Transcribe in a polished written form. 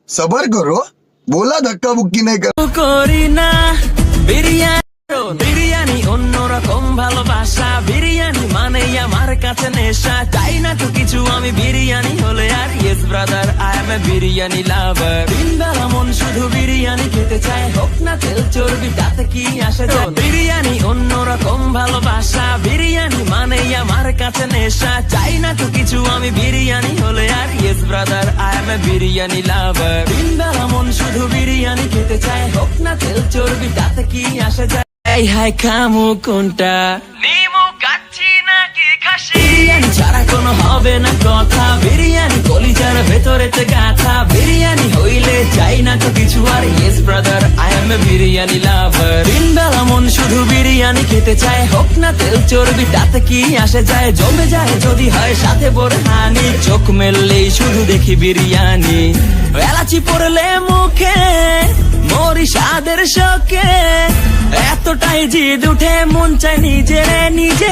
सबर करो, बोला धक्का बुक्की नहीं कर। করি না বিরিয়ানি অন্যরকম ভালোবাসা, বিরিয়ানি মানে আমার কাছে নেশা, চাই না তো কিছু আমি বিরিয়ানি হলে আর। Yes brother, I M A biryani লাভার। দিনবেলা মন শুধু বিরিয়ানি খেতে চায়, হোক না তেল চর্বি তাতে কি আসে যায়। বিরিয়ানি অন্যরকম ভালোবাসা, বিরিয়ানি মানে আমার কাছে নেশা, চাই না তো কিছু আমি বিরিয়ানি হলে আর। Yes brother, I M A biryani লাভার। দিনবেলা মন শুধু বিরিয়ানি খেতে চায়, হোক না তেল চর্বি তাতে কি আসে যায়। এই হাই খামু কোনটা, নিমু কাচ্ছি নাকি খাসি, বিরিয়ানি ছাড়া কোনো হবে না কথা, বিরিয়ানি কলিজার ভেতরেতে গাথা, বিরিয়ানি হইলে চাই না তো কিছু আর। Yes brother, I M A biryani লাভার। দিনবেলা মন শুধু বিরিয়ানি খেতে চায়, হোক না তেল চর্বি তাতে কি আসে যায়। জমে যায় যদি হয় সাথে বোরহানি, চোখ মেললেই শুধু দেখি বিরিয়ানি, এলাচি পড়লে মুখে মরি স্বাদের শোকে, এতটাই জিদ উঠে মন চাই নিজে নিজে